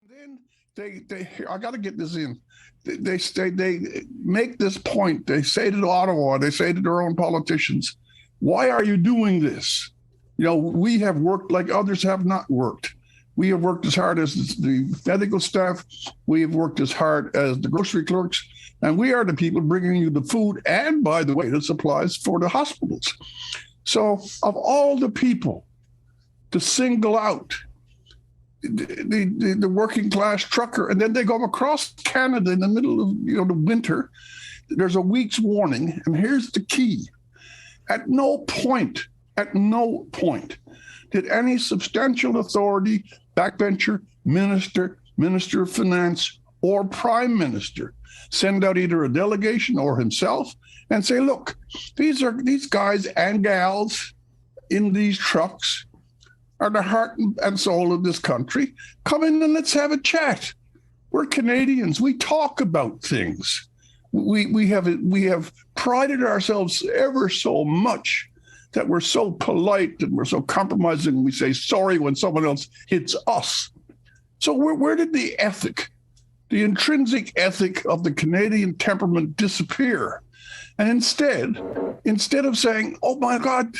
Then I got to get this in. They make this point. They say to Ottawa, they say to their own politicians, why are you doing this? We have worked like others have not worked. We have worked as hard as the medical staff. We have worked as hard as the grocery clerks. And we are the people bringing you the food and, by the way, the supplies for the hospitals. So of all the people to single out the working class trucker, and then they go across Canada in the middle of the winter, there's a week's warning. And here's the key. At no point did any substantial authority, backbencher, minister of finance, or prime minister send out either a delegation or himself and say, look, these guys and gals in these trucks are the heart and soul of this country. Come in and let's have a chat. We're Canadians. We talk about things. We have prided ourselves ever so much that we're so polite and we're so compromising. We say sorry when someone else hits us. So where did the intrinsic ethic of the Canadian temperament disappear? And instead of saying, oh my God,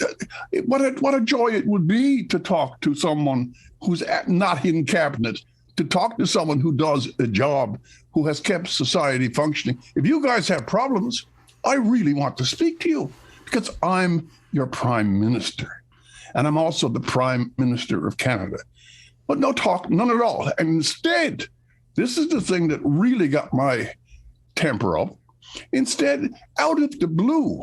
what a joy it would be to talk to someone who's not in cabinet, to talk to someone who does a job, who has kept society functioning. If you guys have problems, I really want to speak to you because I'm your prime minister. And I'm also the prime minister of Canada. But no talk, none at all. And instead, this is the thing that really got my temper up. Instead, out of the blue,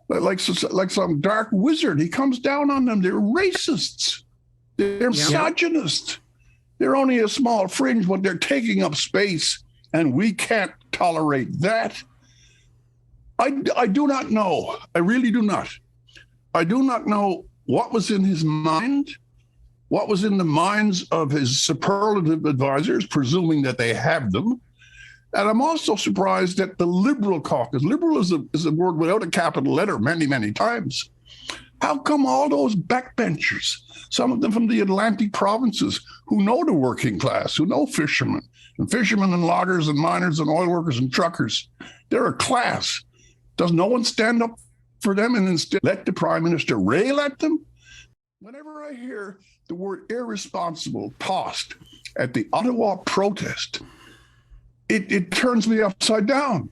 like some dark wizard, he comes down on them. They're racists. They're misogynists. They're only a small fringe, but they're taking up space, and we can't tolerate that. I do not know. I really do not. I do not know what was in his mind, what was in the minds of his superlative advisors, presuming that they have them. And I'm also surprised that the Liberal caucus, liberal is a word without a capital letter many, many times. How come all those backbenchers, some of them from the Atlantic provinces, who know the working class, who know fishermen and loggers and miners and oil workers and truckers, they're a class. Does no one stand up for them and instead let the prime minister rail at them? Whenever I hear the word irresponsible tossed at the Ottawa protest, it turns me upside down.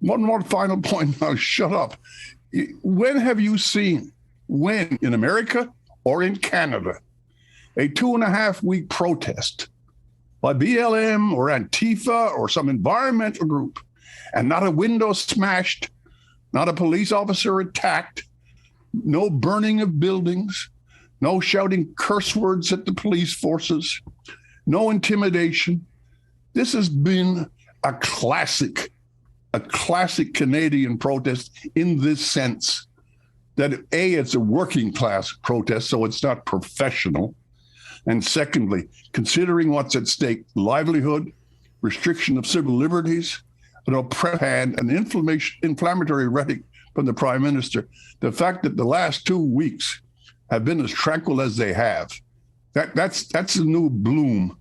One more final point, I'll shut up. When have you seen, in America or in Canada, a 2.5-week protest by BLM or Antifa or some environmental group, and not a window smashed, not a police officer attacked, no burning of buildings, no shouting curse words at the police forces, no intimidation? This has been a classic Canadian protest in this sense that A, it's a working class protest, so it's not professional. And secondly, considering what's at stake, livelihood, restriction of civil liberties, an oppressive hand, an inflammatory rhetoric from the prime minister, the fact that the last 2 weeks have been as tranquil as they have, that's a new bloom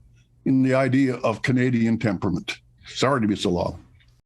in the idea of Canadian temperament. Sorry to be so long.